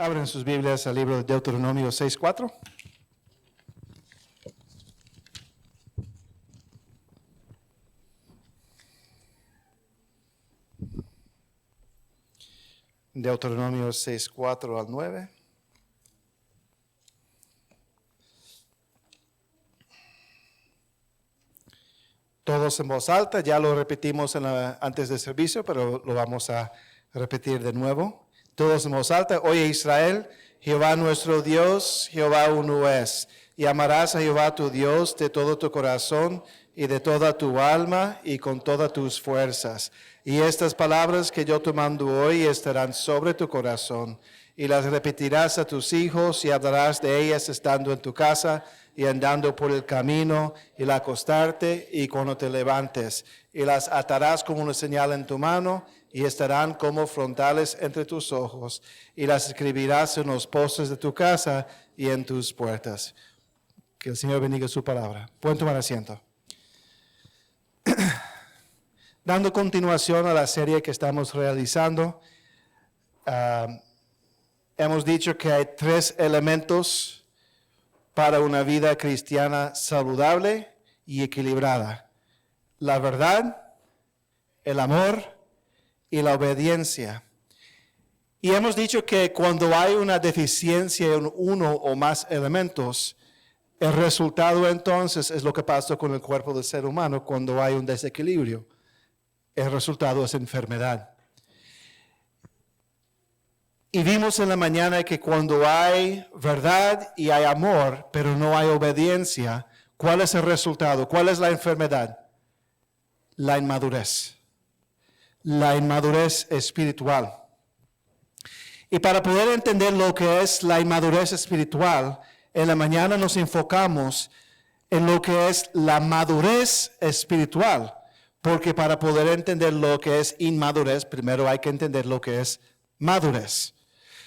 Abren sus Biblias al libro de Deuteronomio 6:4. Deuteronomio 6:4 al 9. Todos en voz alta, ya lo repetimos antes del servicio, pero lo vamos a repetir de nuevo. Todos en voz alta. Oye Israel, Jehová nuestro Dios, Jehová uno es. Y amarás a Jehová tu Dios de todo tu corazón y de toda tu alma y con todas tus fuerzas. Y estas palabras que yo te mando hoy estarán sobre tu corazón. Y las repetirás a tus hijos y hablarás de ellas estando en tu casa y andando por el camino, y al acostarte y cuando te levantes. Y las atarás como una señal en tu mano, y estarán como frontales entre tus ojos, y las escribirás en los postes de tu casa y en tus puertas. Que el Señor bendiga su palabra. Pueden tomar asiento. Dando continuación a la serie que estamos realizando, hemos dicho que hay 3 elementos para una vida cristiana saludable y equilibrada: la verdad, el amor y la obediencia. Y hemos dicho que cuando hay una deficiencia en uno o más elementos, el resultado entonces es lo que pasa con el cuerpo del ser humano cuando hay un desequilibrio. El resultado es enfermedad. Y vimos en la mañana que cuando hay verdad y hay amor, pero no hay obediencia, ¿cuál es el resultado? ¿Cuál es la enfermedad? La inmadurez. La inmadurez espiritual. Y para poder entender lo que es la inmadurez espiritual, en la mañana nos enfocamos en lo que es la madurez espiritual. Porque para poder entender lo que es inmadurez, primero hay que entender lo que es madurez.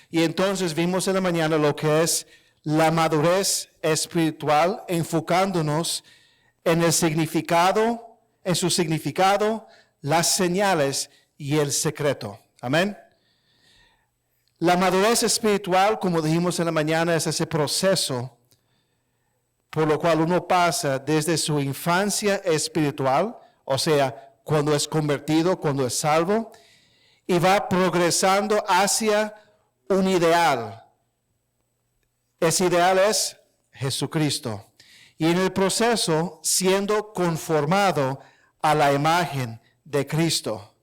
Y entonces vimos en la mañana lo que es la madurez espiritual, enfocándonos en el significado, en su significado, las señales y el secreto. Amén. La madurez espiritual, como dijimos en la mañana, es ese proceso por lo cual uno pasa desde su infancia espiritual, o sea, cuando es convertido, cuando es salvo, y va progresando hacia un ideal. Ese ideal es Jesucristo. Y en el proceso, siendo conformado a la imagen de Cristo,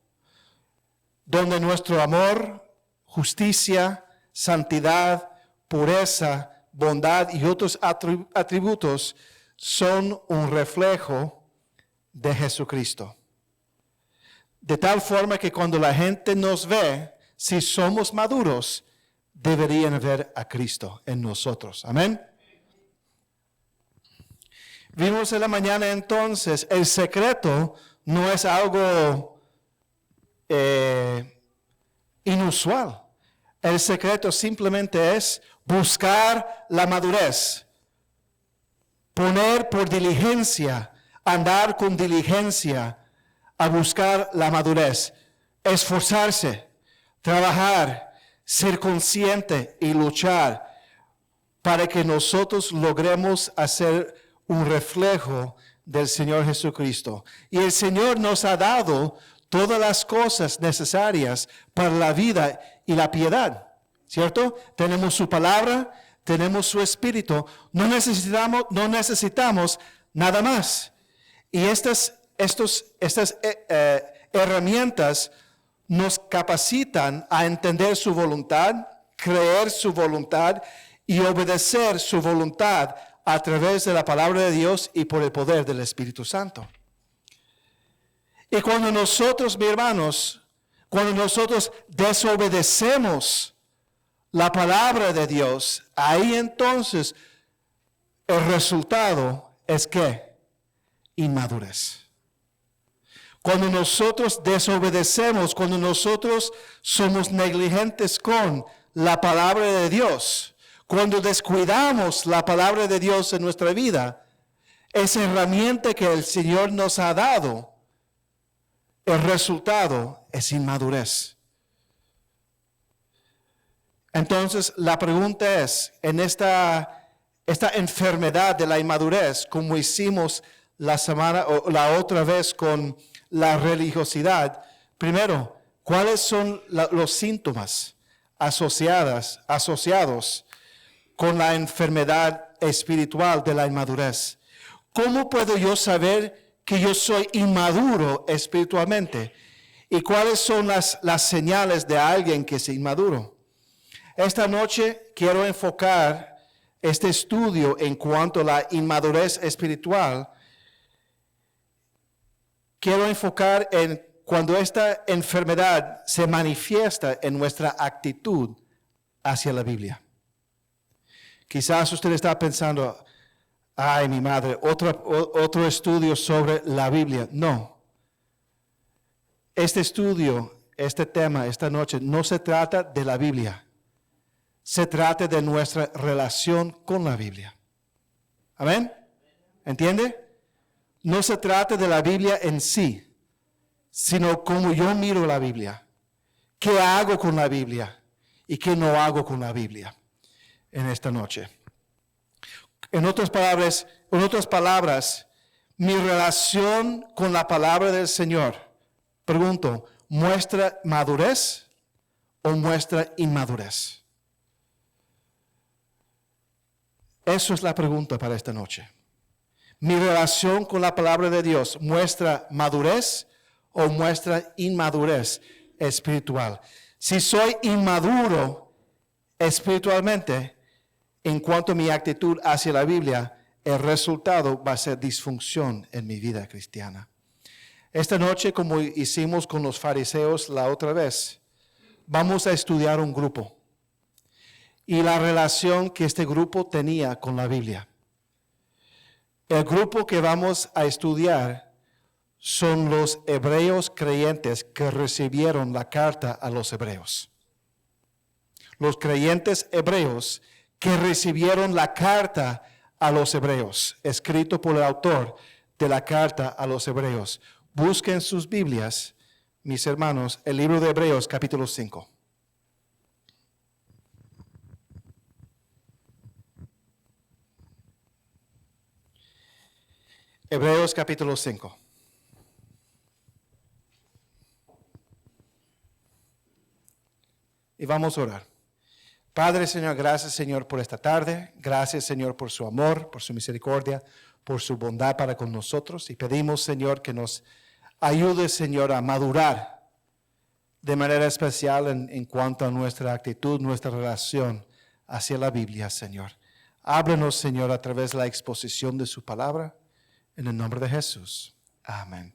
donde nuestro amor, justicia, santidad, pureza, bondad y otros atributos son un reflejo de Jesucristo. De tal forma que cuando la gente nos ve, si somos maduros, deberían ver a Cristo en nosotros. Amén. Vimos en la mañana entonces, el secreto no es algo inusual. El secreto simplemente es buscar la madurez, poner por diligencia, andar con diligencia a buscar la madurez, esforzarse, trabajar, ser consciente y luchar para que nosotros logremos hacer un reflejo del Señor Jesucristo. Y el Señor nos ha dado todas las cosas necesarias para la vida y la piedad, ¿cierto? Tenemos su palabra, tenemos su espíritu, no necesitamos nada más. Y estas herramientas nos capacitan a entender su voluntad, creer su voluntad y obedecer su voluntad a través de la palabra de Dios y por el poder del Espíritu Santo. Y cuando nosotros, mis hermanos, cuando nosotros desobedecemos la palabra de Dios, ahí entonces el resultado es ¿qué? Inmadurez. Cuando nosotros desobedecemos, cuando nosotros somos negligentes con la palabra de Dios, cuando descuidamos la palabra de Dios en nuestra vida, esa herramienta que el Señor nos ha dado, el resultado es inmadurez. Entonces, la pregunta es, en esta enfermedad de la inmadurez, como hicimos la semana o la otra vez con la religiosidad, primero, ¿cuáles son los síntomas asociados con la enfermedad espiritual de la inmadurez? ¿Cómo puedo yo saber que yo soy inmaduro espiritualmente? ¿Y cuáles son las señales de alguien que es inmaduro? Esta noche quiero enfocar este estudio en cuanto a la inmadurez espiritual. Quiero enfocar en cuando esta enfermedad se manifiesta en nuestra actitud hacia la Biblia. Quizás usted está pensando, ay, mi madre, otro estudio sobre la Biblia. No. Este estudio, este tema, esta noche, no se trata de la Biblia. Se trata de nuestra relación con la Biblia. ¿Amén? ¿Entiende? No se trata de la Biblia en sí, sino cómo yo miro la Biblia. ¿Qué hago con la Biblia? ¿Y qué no hago con la Biblia en esta noche? En otras palabras, mi relación con la palabra del Señor, pregunto, ¿muestra madurez o muestra inmadurez? Eso es la pregunta para esta noche. ¿Mi relación con la palabra de Dios muestra madurez o muestra inmadurez espiritual? Si soy inmaduro espiritualmente, en cuanto a mi actitud hacia la Biblia, el resultado va a ser disfunción en mi vida cristiana. Esta noche, como hicimos con los fariseos la otra vez, vamos a estudiar un grupo y la relación que este grupo tenía con la Biblia. El grupo que vamos a estudiar son los hebreos creyentes que recibieron la carta a los hebreos. Los creyentes hebreos que recibieron la carta a los hebreos, escrito por el autor de la carta a los hebreos. Busquen sus Biblias, mis hermanos, el libro de Hebreos capítulo 5. Hebreos capítulo 5. Y vamos a orar. Padre, Señor, gracias, Señor, por esta tarde. Gracias, Señor, por su amor, por su misericordia, por su bondad para con nosotros. Y pedimos, Señor, que nos ayude, Señor, a madurar de manera especial en cuanto a nuestra actitud, nuestra relación hacia la Biblia, Señor. Háblanos, Señor, a través de la exposición de su palabra. En el nombre de Jesús. Amén.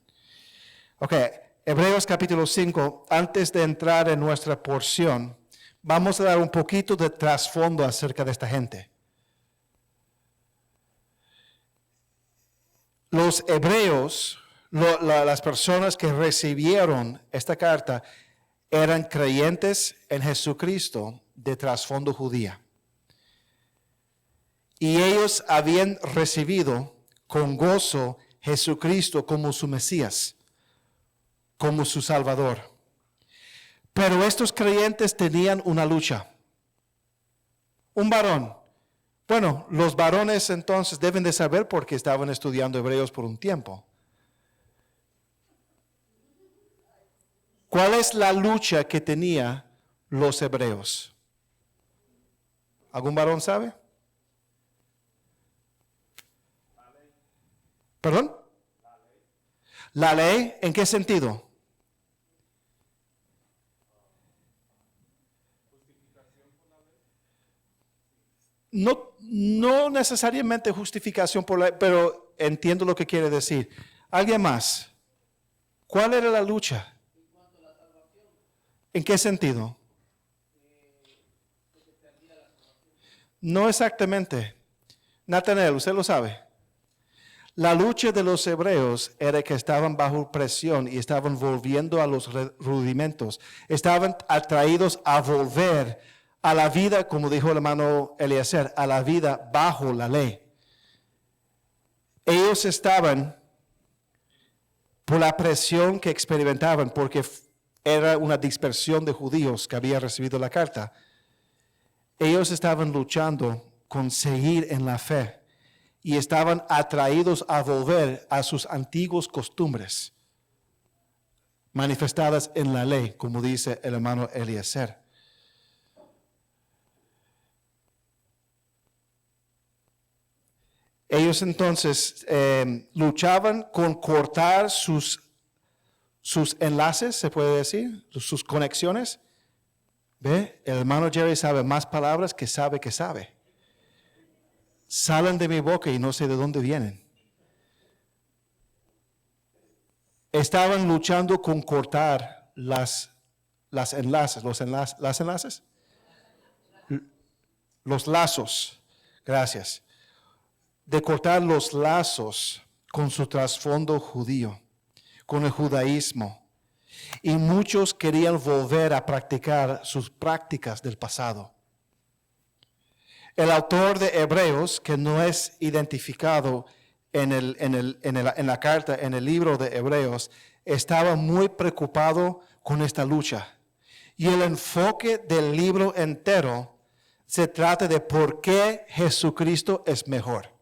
Ok, Hebreos capítulo 5. Antes de entrar en nuestra porción, vamos a dar un poquito de trasfondo acerca de esta gente. Los hebreos, las personas que recibieron esta carta, eran creyentes en Jesucristo de trasfondo judía. Y ellos habían recibido con gozo Jesucristo como su Mesías, como su Salvador. Pero estos creyentes tenían una lucha. Un varón. Bueno, los varones entonces deben de saber porque estaban estudiando Hebreos por un tiempo. ¿Cuál es la lucha que tenían los hebreos? ¿Algún varón sabe? ¿Perdón? ¿La ley? ¿En qué sentido? No necesariamente justificación por la ley, pero entiendo lo que quiere decir. ¿Alguien más? ¿Cuál era la lucha? ¿En qué sentido? No exactamente. Natanael, ¿usted lo sabe? La lucha de los hebreos era que estaban bajo presión y estaban volviendo a los rudimentos. Estaban atraídos a volver a la vida, como dijo el hermano Eliezer, a la vida bajo la ley. Ellos estaban por la presión que experimentaban, porque era una dispersión de judíos que había recibido la carta. Ellos estaban luchando con seguir en la fe y estaban atraídos a volver a sus antiguas costumbres manifestadas en la ley, como dice el hermano Eliezer. Ellos entonces luchaban con cortar sus enlaces, se puede decir, sus conexiones. ¿Ve? El hermano Jerry sabe más palabras que sabe. Salen de mi boca y no sé de dónde vienen. Estaban luchando con cortar los lazos, gracias, de cortar los lazos con su trasfondo judío, con el judaísmo. Y muchos querían volver a practicar sus prácticas del pasado. El autor de Hebreos, que no es identificado en la carta, en el libro de Hebreos, estaba muy preocupado con esta lucha. Y el enfoque del libro entero se trata de por qué Jesucristo es mejor.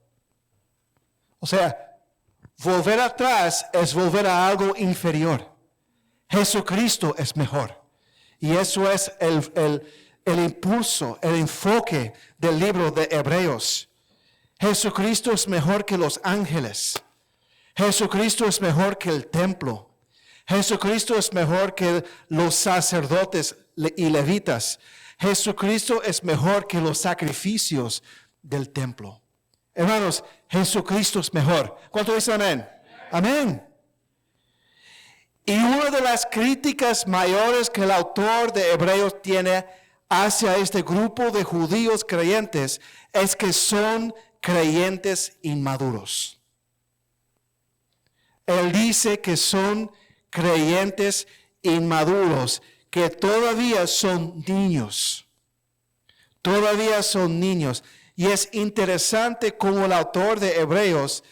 O sea, volver atrás es volver a algo inferior. Jesucristo es mejor. Y eso es el impulso, el enfoque del libro de Hebreos. Jesucristo es mejor que los ángeles. Jesucristo es mejor que el templo. Jesucristo es mejor que los sacerdotes y levitas. Jesucristo es mejor que los sacrificios del templo. Hermanos, Jesucristo es mejor. ¿Cuánto dicen amén? Amén. Y una de las críticas mayores que el autor de Hebreos tiene hacia este grupo de judíos creyentes es que son creyentes inmaduros. Él dice que son creyentes inmaduros, que todavía son niños. Todavía son niños. Y es interesante cómo el autor de Hebreos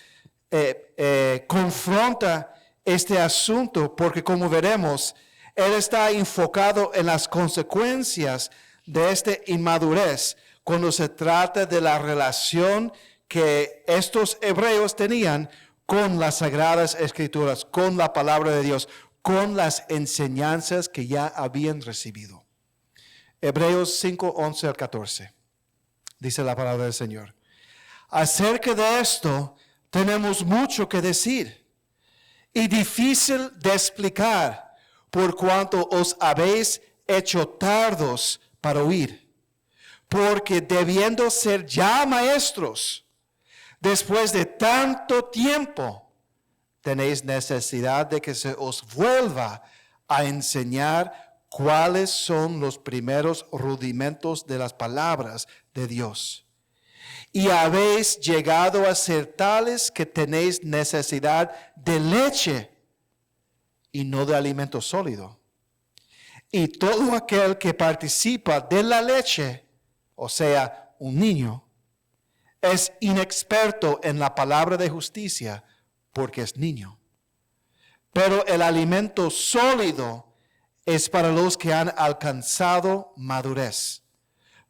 confronta este asunto, porque como veremos, él está enfocado en las consecuencias de esta inmadurez cuando se trata de la relación que estos hebreos tenían con las Sagradas Escrituras, con la palabra de Dios, con las enseñanzas que ya habían recibido. Hebreos 5, 11 al 14. Dice la palabra del Señor. Acerca de esto tenemos mucho que decir y difícil de explicar, por cuanto os habéis hecho tardos para oír. Porque debiendo ser ya maestros, después de tanto tiempo, tenéis necesidad de que se os vuelva a enseñar cuáles son los primeros rudimentos de las palabras de Dios. Y habéis llegado a ser tales que tenéis necesidad de leche y no de alimento sólido. Y todo aquel que participa de la leche, o sea, un niño, es inexperto en la palabra de justicia porque es niño. Pero el alimento sólido es para los que han alcanzado madurez,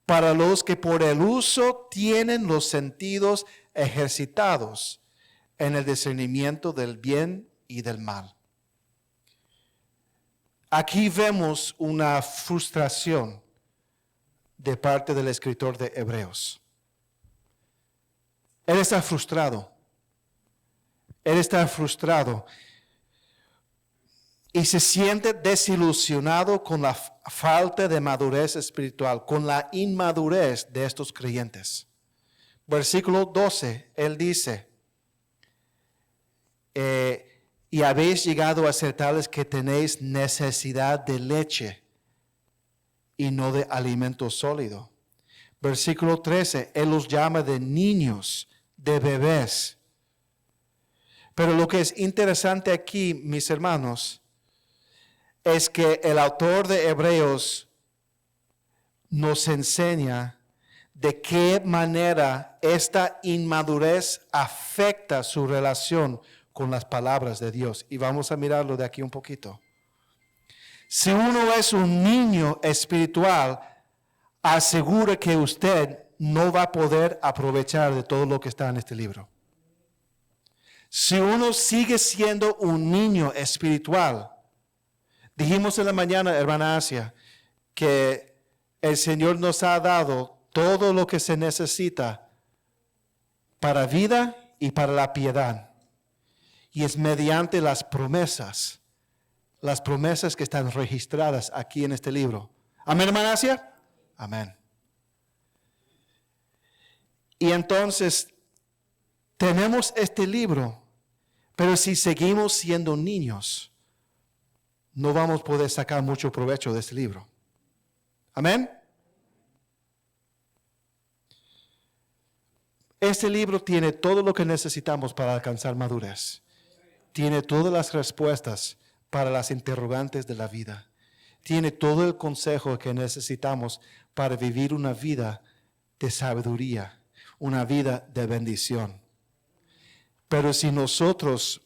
para los que por el uso tienen los sentidos ejercitados en el discernimiento del bien y del mal. Aquí vemos una frustración de parte del escritor de Hebreos. Él está frustrado. Él está frustrado y se siente desilusionado con la falta de madurez espiritual, con la inmadurez de estos creyentes. Versículo 12, él dice, y habéis llegado a ser tales que tenéis necesidad de leche y no de alimento sólido. Versículo 13, él los llama de niños, de bebés. Pero lo que es interesante aquí, mis hermanos, es que el autor de Hebreos nos enseña de qué manera esta inmadurez afecta su relación con las palabras de Dios. Y vamos a mirarlo de aquí un poquito. Si uno es un niño espiritual, asegura que usted no va a poder aprovechar de todo lo que está en este libro. Si uno sigue siendo un niño espiritual, dijimos en la mañana, hermana Asia, que el Señor nos ha dado todo lo que se necesita para vida y para la piedad. Y es mediante las promesas que están registradas aquí en este libro. ¿Amén, hermana Asia? Amén. Y entonces, tenemos este libro, pero si seguimos siendo niños, no vamos a poder sacar mucho provecho de este libro. Amén. Este libro tiene todo lo que necesitamos para alcanzar madurez. Tiene todas las respuestas para las interrogantes de la vida. Tiene todo el consejo que necesitamos para vivir una vida de sabiduría, una vida de bendición. Pero si nosotros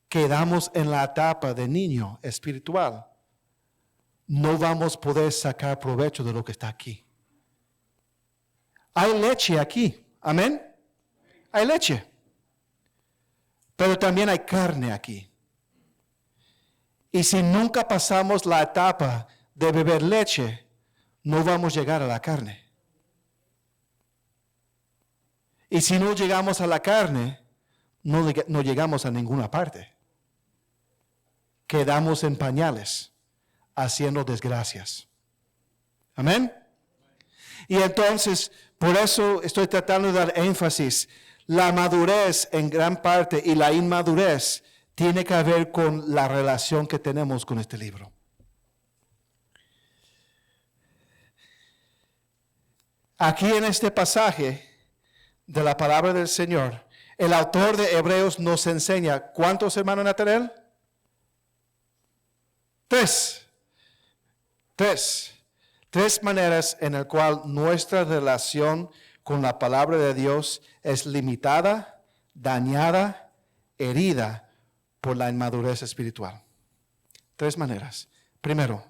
quedamos en la etapa de niño espiritual, no vamos a poder sacar provecho de lo que está aquí. Hay leche aquí, amén. Hay leche. Pero también hay carne aquí. Y si nunca pasamos la etapa de beber leche, no vamos a llegar a la carne. Y si no llegamos a la carne, no llegamos a ninguna parte. Quedamos en pañales, haciendo desgracias. Amén. Y entonces, por eso estoy tratando de dar énfasis. La madurez en gran parte y la inmadurez tiene que ver con la relación que tenemos con este libro. Aquí en este pasaje de la palabra del Señor, el autor de Hebreos nos enseña, ¿cuántos hermanos Nathanael? Tres maneras en las cuales nuestra relación con la palabra de Dios es limitada, dañada, herida por la inmadurez espiritual. 3 maneras. Primero,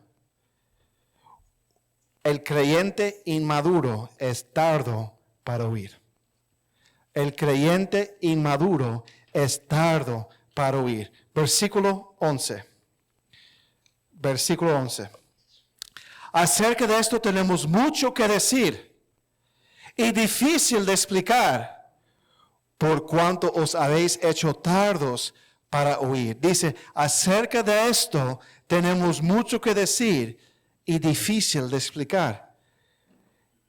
el creyente inmaduro es tardo para oír. El creyente inmaduro es tardo para oír. Versículo 11. Versículo 11. Acerca de esto tenemos mucho que decir y difícil de explicar, por cuanto os habéis hecho tardos para oír. Dice, acerca de esto tenemos mucho que decir y difícil de explicar.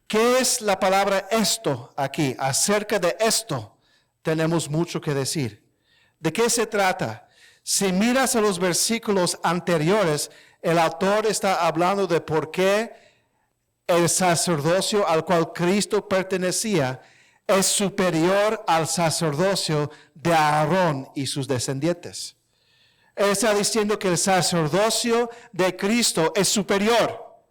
¿Qué es la palabra esto aquí? Acerca de esto tenemos mucho que decir. ¿De qué se trata? Si miras a los versículos anteriores, el autor está hablando de por qué el sacerdocio al cual Cristo pertenecía es superior al sacerdocio de Aarón y sus descendientes. Él está diciendo que el sacerdocio de Cristo es superior,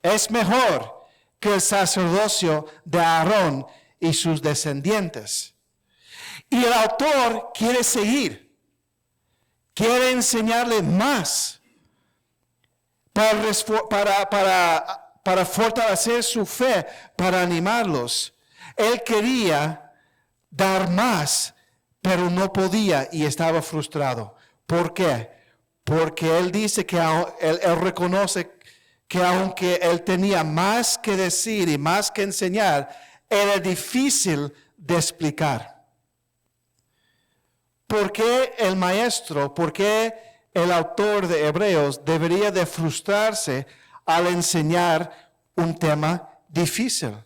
es mejor que el sacerdocio de Aarón y sus descendientes. Y el autor quiere seguir, quiere enseñarle más para fortalecer su fe, para animarlos. Él quería dar más, pero no podía y estaba frustrado. ¿Por qué? Porque él dice que él reconoce que aunque él tenía más que decir y más que enseñar, era difícil de explicar. ¿Por qué el maestro, por qué el autor de Hebreos debería de frustrarse al enseñar un tema difícil?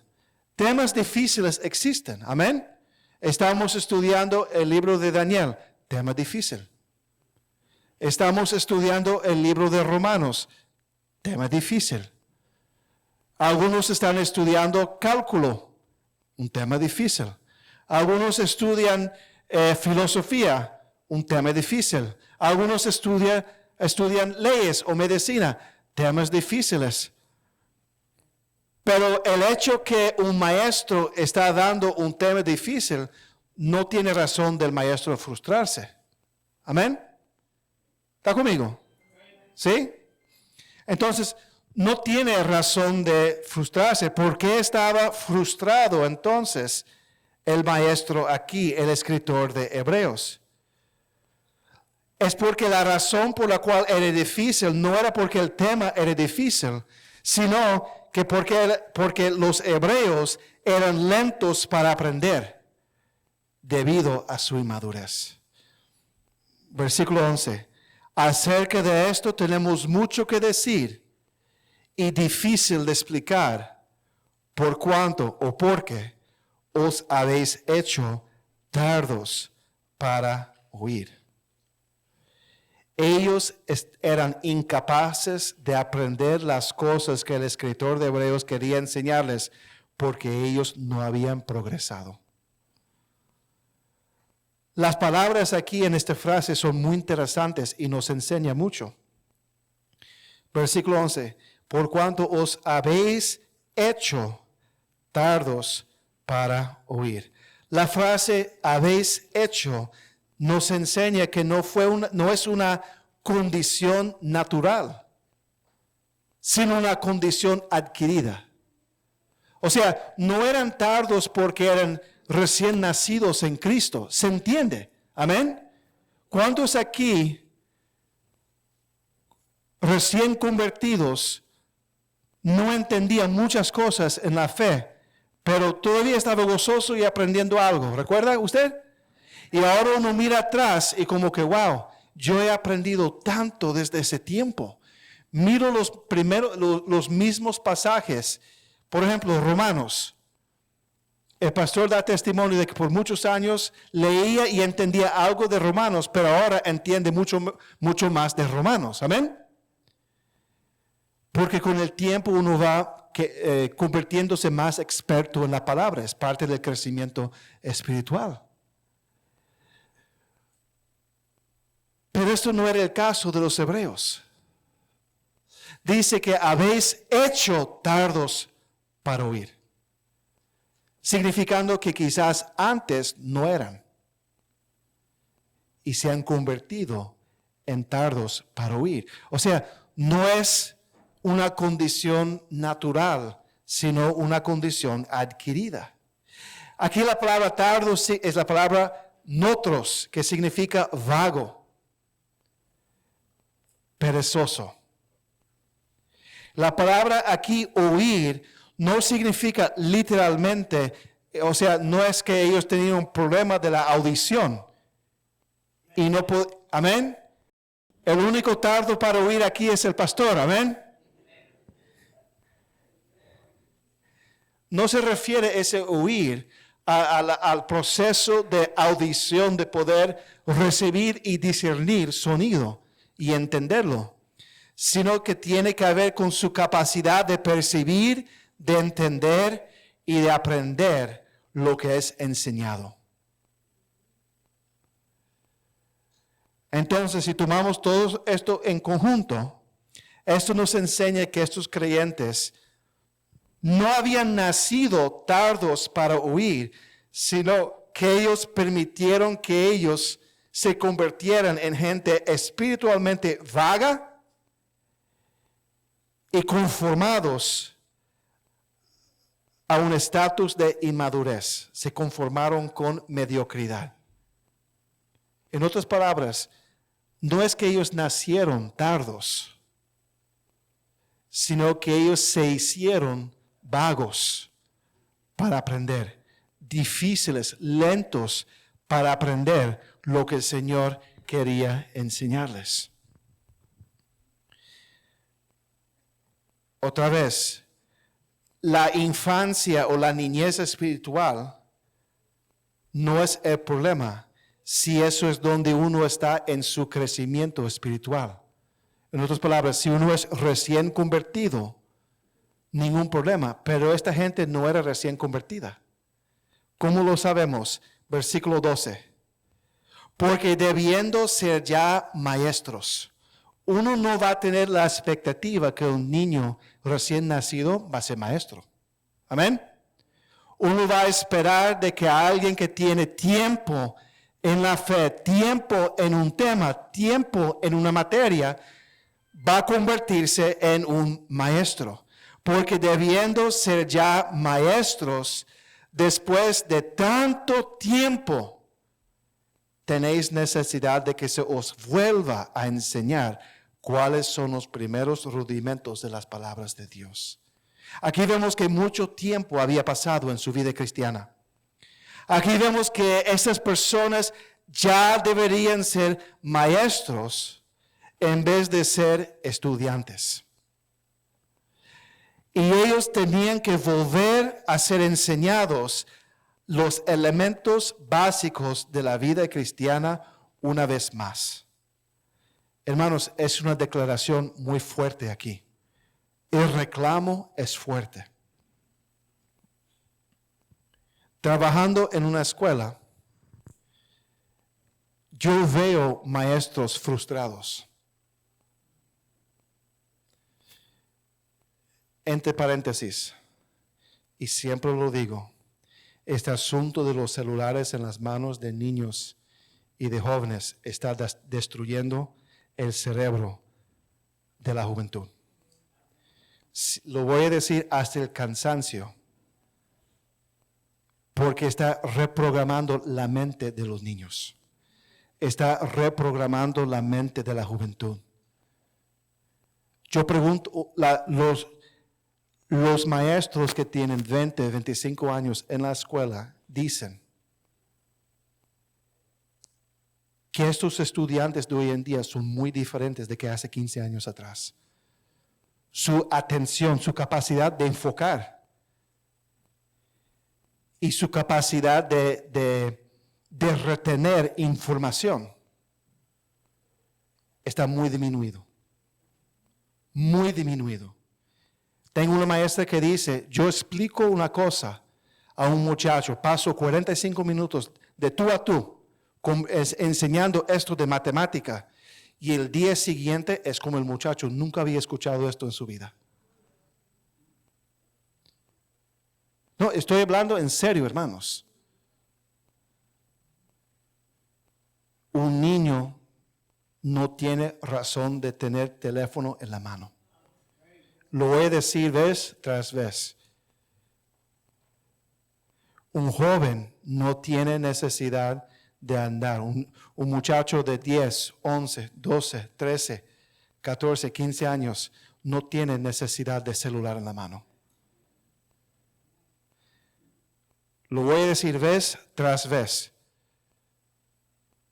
Temas difíciles existen, amén. Estamos estudiando el libro de Daniel, tema difícil. Estamos estudiando el libro de Romanos, tema difícil. Algunos están estudiando cálculo, un tema difícil. Algunos estudian filosofía, un tema difícil. Algunos estudian leyes o medicina, temas difíciles. Pero el hecho que un maestro está dando un tema difícil no tiene razón del maestro frustrarse. Amén. ¿Está conmigo? ¿Sí? Entonces, no tiene razón de frustrarse. ¿Por qué estaba frustrado entonces el maestro aquí, el escritor de Hebreos? Es porque la razón por la cual era difícil no era porque el tema era difícil, sino que porque los hebreos eran lentos para aprender debido a su inmadurez. Versículo 11. Acerca de esto tenemos mucho que decir y difícil de explicar, por cuanto o porque os habéis hecho tardos para oír. Ellos eran incapaces de aprender las cosas que el escritor de Hebreos quería enseñarles porque ellos no habían progresado. Las palabras aquí en esta frase son muy interesantes y nos enseñan mucho. Versículo 11. Por cuanto os habéis hecho tardos para oír. La frase habéis hecho nos enseña que no es una condición natural, sino una condición adquirida. O sea, no eran tardos porque eran recién nacidos en Cristo. ¿Se entiende? Amén. ¿Cuántos aquí recién convertidos no entendían muchas cosas en la fe, pero todavía estaba gozoso y aprendiendo algo? ¿Recuerda usted? Y ahora uno mira atrás y como que, wow, yo he aprendido tanto desde ese tiempo. Miro los mismos pasajes. Por ejemplo, Romanos. El pastor da testimonio de que por muchos años leía y entendía algo de Romanos, pero ahora entiende mucho más de Romanos. Amén. Porque con el tiempo uno va convirtiéndose más experto en la palabra. Es parte del crecimiento espiritual. Pero esto no era el caso de los hebreos. Dice que habéis hecho tardos para oír. Significando que quizás antes no eran. Y se han convertido en tardos para oír. O sea, no es una condición natural, sino una condición adquirida. Aquí la palabra tardos es la palabra notros, que significa vago, perezoso. La palabra aquí oír no significa literalmente, o sea, no es que ellos tenían un problema de la audición. Y no amén. El único tardo para oír aquí es el pastor, amén. No se refiere ese oír al proceso de audición, de poder recibir y discernir sonido y entenderlo, sino que tiene que ver con su capacidad de percibir, de entender y de aprender lo que es enseñado. Entonces, si tomamos todo esto en conjunto, esto nos enseña que estos creyentes no habían nacido tardos para oír, sino que ellos permitieron que ellos se convirtieran en gente espiritualmente vaga y conformados a un estatus de inmadurez. Se conformaron con mediocridad. En otras palabras, no es que ellos nacieron tardos, sino que ellos se hicieron vagos para aprender, difíciles, lentos para aprender lo que el Señor quería enseñarles. Otra vez, la infancia o la niñez espiritual no es el problema si eso es donde uno está en su crecimiento espiritual. En otras palabras, si uno es recién convertido, ningún problema, pero esta gente no era recién convertida. ¿Cómo lo sabemos? Versículo 12. Porque debiendo ser ya maestros, uno no va a tener la expectativa que un niño recién nacido va a ser maestro. Amén. Uno va a esperar de que alguien que tiene tiempo en la fe, tiempo en un tema, tiempo en una materia, va a convertirse en un maestro, porque debiendo ser ya maestros, después de tanto tiempo, tenéis necesidad de que se os vuelva a enseñar cuáles son los primeros rudimentos de las palabras de Dios. Aquí vemos que mucho tiempo había pasado en su vida cristiana. Aquí vemos que esas personas ya deberían ser maestros en vez de ser estudiantes. Y ellos tenían que volver a ser enseñados los elementos básicos de la vida cristiana una vez más. Hermanos, es una declaración muy fuerte aquí. El reclamo es fuerte. Trabajando en una escuela, yo veo maestros frustrados. Entre paréntesis, y siempre lo digo, este asunto de los celulares en las manos de niños y de jóvenes está destruyendo el cerebro de la juventud. Lo voy a decir hasta el cansancio, porque está reprogramando la mente de los niños. Está reprogramando la mente de la juventud. Yo pregunto, los maestros que tienen 20, 25 años en la escuela dicen que estos estudiantes de hoy en día son muy diferentes de que hace 15 años atrás. Su atención, su capacidad de enfocar y su capacidad de retener información está muy disminuido. Muy disminuido. Tengo una maestra que dice, yo explico una cosa a un muchacho, paso 45 minutos de tú a tú enseñando esto de matemática y el día siguiente es como el muchacho nunca había escuchado esto en su vida. No, estoy hablando en serio, hermanos. Un niño no tiene razón de tener teléfono en la mano. Lo voy a decir vez tras vez. Un joven no tiene necesidad de andar. Un muchacho de 10, 11, 12, 13, 14, 15 años no tiene necesidad de celular en la mano. Lo voy a decir vez tras vez.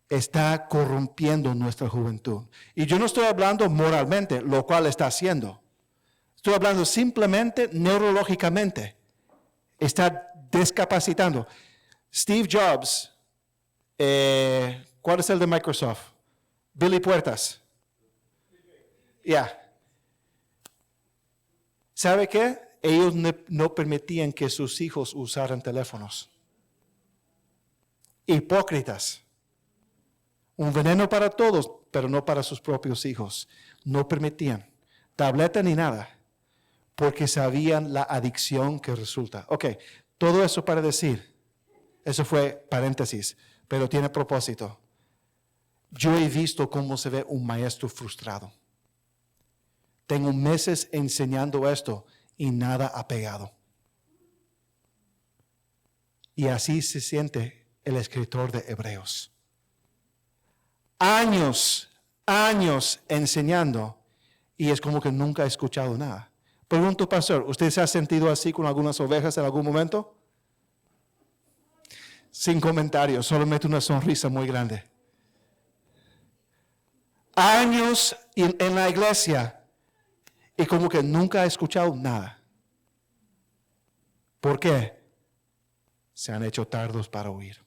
Está corrompiendo nuestra juventud. Y yo no estoy hablando moralmente, lo cual está haciendo. Estoy hablando simplemente neurológicamente. Está descapacitando. Steve Jobs, ¿cuál es el de Microsoft? Billy Puertas. Ya. ¿Sabe qué? Ellos no permitían que sus hijos usaran teléfonos. Hipócritas. Un veneno para todos, pero no para sus propios hijos. No permitían tableta ni nada, porque sabían la adicción que resulta. Ok, todo eso para decir, eso fue paréntesis, pero tiene propósito. Yo he visto cómo se ve un maestro frustrado. Tengo meses enseñando esto y nada ha pegado. Y así se siente el escritor de Hebreos. Años enseñando y es como que nunca ha escuchado nada. Pregunto, pastor, ¿usted se ha sentido así con algunas ovejas en algún momento? Sin comentarios, solamente una sonrisa muy grande. Años en la iglesia y como que nunca ha escuchado nada. ¿Por qué? Se han hecho tardos para oír.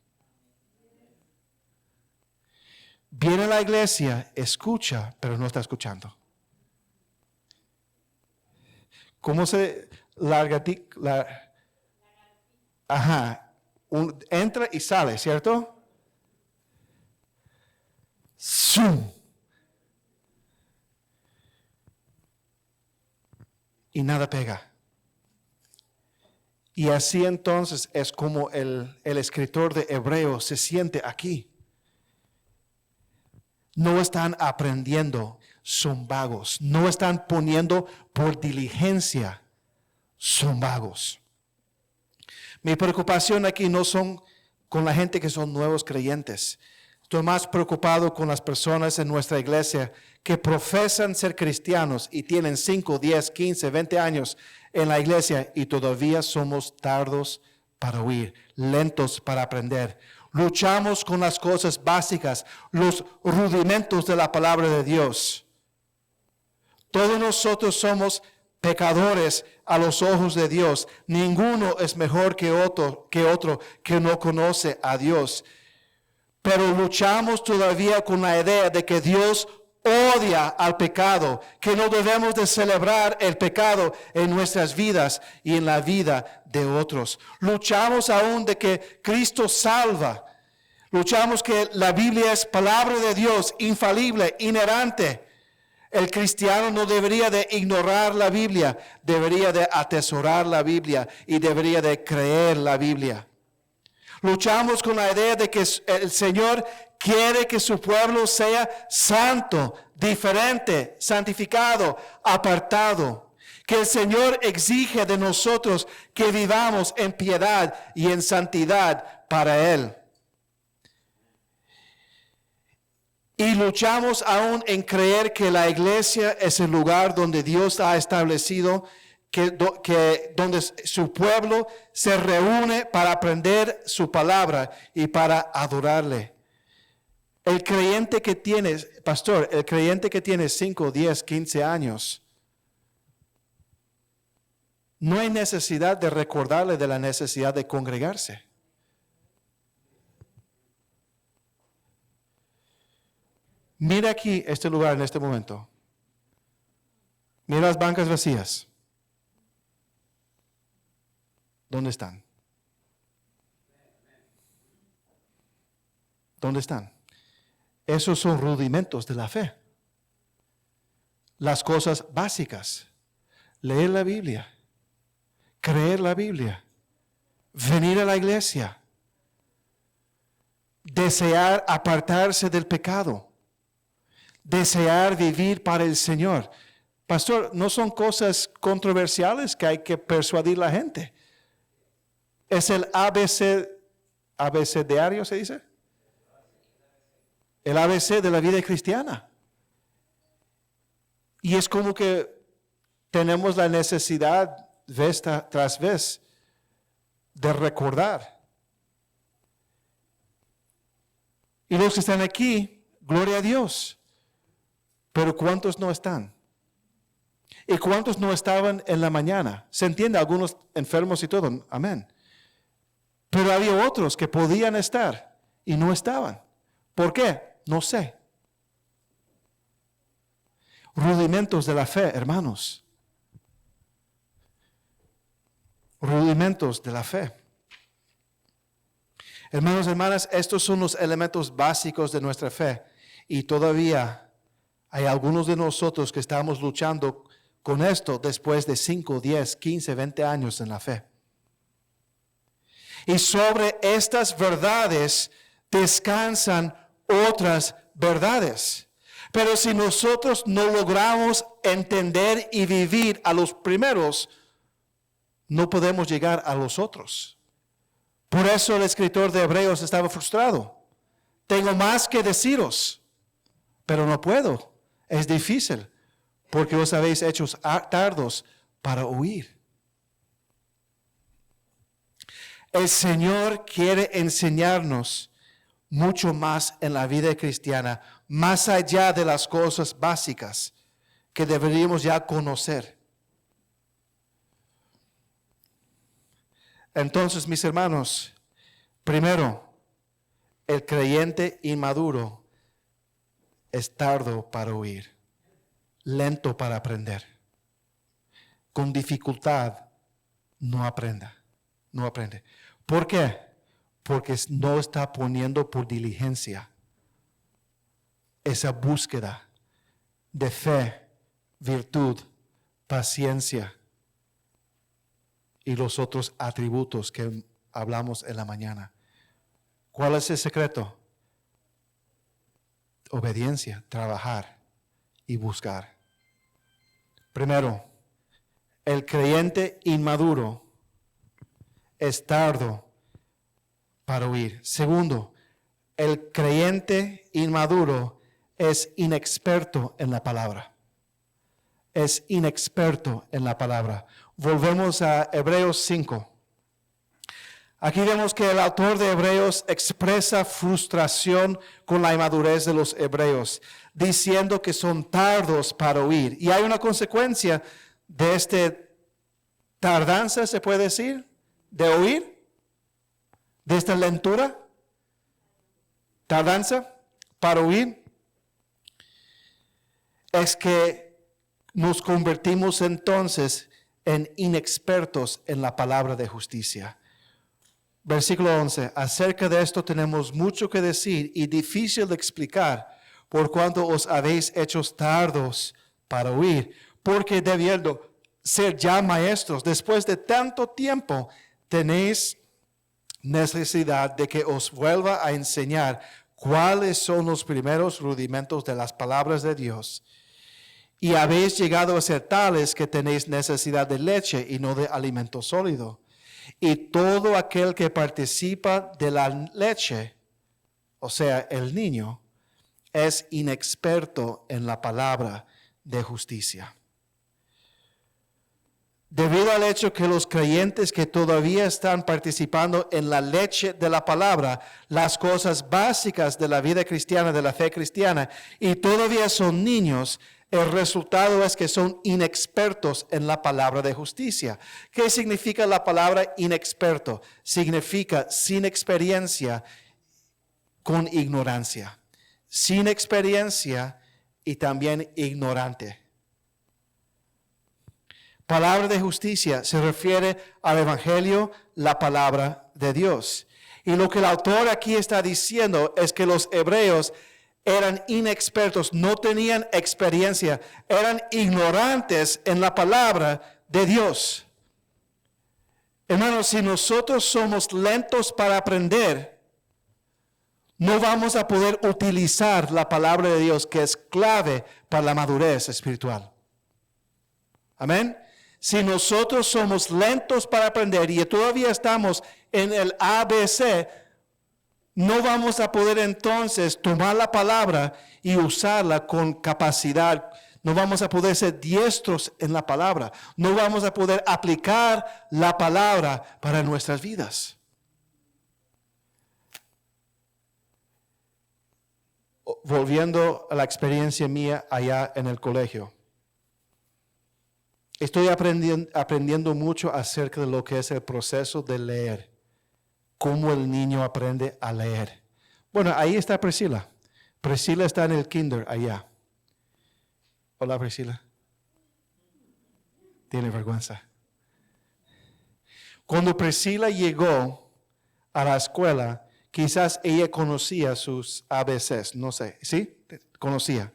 Viene a la iglesia, escucha, pero no está escuchando. ¿Cómo se larga? Entra y sale, ¿cierto? ¡Zum! Y nada pega. Y así entonces es como el escritor de Hebreos se siente aquí. No están aprendiendo, son vagos. No están poniendo por diligencia, son vagos. Mi preocupación aquí no son con la gente que son nuevos creyentes. Estoy más preocupado con las personas en nuestra iglesia que profesan ser cristianos y tienen 5, 10, 15, 20 años en la iglesia y todavía somos tardos para oír, lentos para aprender. Luchamos con las cosas básicas, los rudimentos de la palabra de Dios. Todos nosotros somos pecadores a los ojos de Dios. Ninguno es mejor que otro que no conoce a Dios. Pero luchamos todavía con la idea de que Dios odia al pecado, que no debemos de celebrar el pecado en nuestras vidas y en la vida de otros. Luchamos aún de que Cristo salva. Luchamos que la Biblia es palabra de Dios, infalible, inerrante. El cristiano no debería de ignorar la Biblia, debería de atesorar la Biblia y debería de creer la Biblia. Luchamos con la idea de que el Señor quiere que su pueblo sea santo, diferente, santificado, apartado. Que el Señor exige de nosotros que vivamos en piedad y en santidad para Él. Y luchamos aún en creer que la iglesia es el lugar donde Dios ha establecido donde su pueblo se reúne para aprender su palabra y para adorarle. El creyente que tiene, pastor, el creyente que tiene 5, 10, 15 años, no hay necesidad de recordarle de la necesidad de congregarse. Mira aquí este lugar en este momento. Mira las bancas vacías. ¿Dónde están? ¿Dónde están? Esos son rudimentos de la fe. Las cosas básicas. Leer la Biblia. Creer la Biblia. Venir a la iglesia. Desear apartarse del pecado. Desear vivir para el Señor. Pastor, no son cosas controversiales que hay que persuadir a la gente. Es el abecedario, ¿se dice? El ABC de la vida cristiana. Y es como que tenemos la necesidad, vez tras vez, de recordar. Y los que están aquí, gloria a Dios. Pero ¿cuántos no están? ¿Y cuántos no estaban en la mañana? Se entiende, algunos enfermos y todo, amén. Pero había otros que podían estar y no estaban. ¿Por qué? No sé. Rudimentos de la fe, hermanos. Rudimentos de la fe. Hermanos, hermanas, estos son los elementos básicos de nuestra fe. Y todavía hay algunos de nosotros que estamos luchando con esto después de 5, 10, 15, 20 años en la fe. Y sobre estas verdades descansan otras verdades. Pero si nosotros no logramos entender y vivir a los primeros, no podemos llegar a los otros. Por eso el escritor de Hebreos estaba frustrado. Tengo más que deciros, pero no puedo. Es difícil, porque os habéis hecho tardos para oír. El Señor quiere enseñarnos mucho más en la vida cristiana, más allá de las cosas básicas que deberíamos ya conocer. Entonces, mis hermanos, primero, el creyente inmaduro es tardo para oír, lento para aprender. Con dificultad no aprende. ¿Por qué? Porque no está poniendo por diligencia esa búsqueda de fe, virtud, paciencia y los otros atributos que hablamos en la mañana. ¿Cuál es el secreto? Obediencia, trabajar y buscar. Primero, el creyente inmaduro es tardo para oír. Segundo, el creyente inmaduro es inexperto en la palabra. Es inexperto en la palabra. Volvemos a Hebreos 5. Aquí vemos que el autor de Hebreos expresa frustración con la inmadurez de los hebreos, diciendo que son tardos para oír. Y hay una consecuencia de esta tardanza, se puede decir, de oír, de esta lentura, tardanza para oír, es que nos convertimos entonces en inexpertos en la palabra de justicia. Versículo 11, acerca de esto tenemos mucho que decir y difícil de explicar, por cuanto os habéis hecho tardos para oír, porque debiendo ser ya maestros, después de tanto tiempo, tenéis necesidad de que os vuelva a enseñar cuáles son los primeros rudimentos de las palabras de Dios. Y habéis llegado a ser tales que tenéis necesidad de leche y no de alimento sólido. Y todo aquel que participa de la leche, o sea, el niño, es inexperto en la palabra de justicia. Debido al hecho que los creyentes que todavía están participando en la leche de la palabra, las cosas básicas de la vida cristiana, de la fe cristiana, y todavía son niños, el resultado es que son inexpertos en la palabra de justicia. ¿Qué significa la palabra inexperto? Significa sin experiencia, con ignorancia. Sin experiencia y también ignorante. Palabra de justicia se refiere al Evangelio, la palabra de Dios. Y lo que el autor aquí está diciendo es que los hebreos eran inexpertos, no tenían experiencia, eran ignorantes en la palabra de Dios. Hermanos, si nosotros somos lentos para aprender, no vamos a poder utilizar la palabra de Dios, que es clave para la madurez espiritual. Amén. Si nosotros somos lentos para aprender y todavía estamos en el ABC, no vamos a poder entonces tomar la palabra y usarla con capacidad. No vamos a poder ser diestros en la palabra. No vamos a poder aplicar la palabra para nuestras vidas. Volviendo a la experiencia mía allá en el colegio. Estoy aprendiendo mucho acerca de lo que es el proceso de leer. Cómo el niño aprende a leer. Bueno, ahí está Priscila. Priscila está en el kinder allá. Hola, Priscila. Tiene vergüenza. Cuando Priscila llegó a la escuela, quizás ella conocía sus ABCs, no sé, ¿sí? Conocía.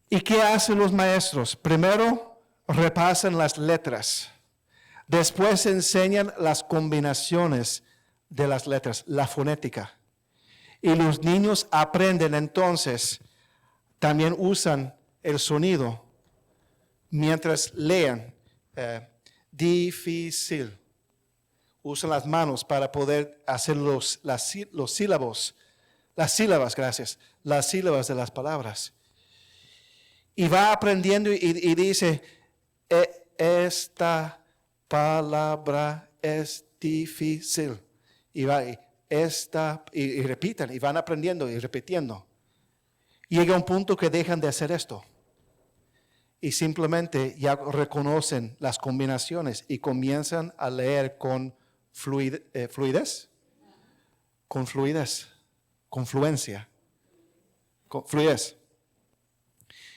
¿Y qué hacen los maestros? Primero repasan las letras. Después enseñan las combinaciones de las letras, la fonética. Y los niños aprenden entonces, también usan el sonido mientras leen. Difícil. Usan las manos para poder hacer los sílabos. Las sílabas, gracias. Las sílabas de las palabras. Y va aprendiendo y dice, esta palabra es difícil. Y repitan, y van aprendiendo y repitiendo. Llega un punto que dejan de hacer esto. Y simplemente ya reconocen las combinaciones y comienzan a leer con fluidez. Con fluidez. Con fluencia. Con fluidez.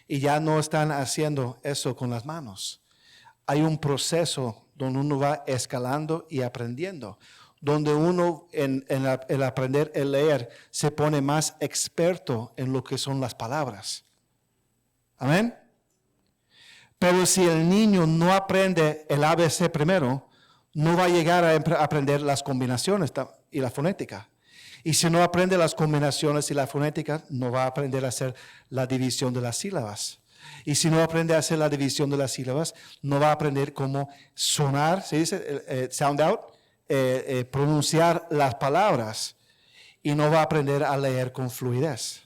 Y ya no están haciendo eso con las manos. Hay un proceso donde uno va escalando y aprendiendo. Donde uno en el aprender a leer se pone más experto en lo que son las palabras. Amén. Pero si el niño no aprende el ABC primero, no va a llegar a aprender las combinaciones y la fonética. Y si no aprende las combinaciones y la fonética, no va a aprender a hacer la división de las sílabas. Y si no aprende a hacer la división de las sílabas, no va a aprender cómo sonar, se dice, sound out, pronunciar las palabras. Y no va a aprender a leer con fluidez.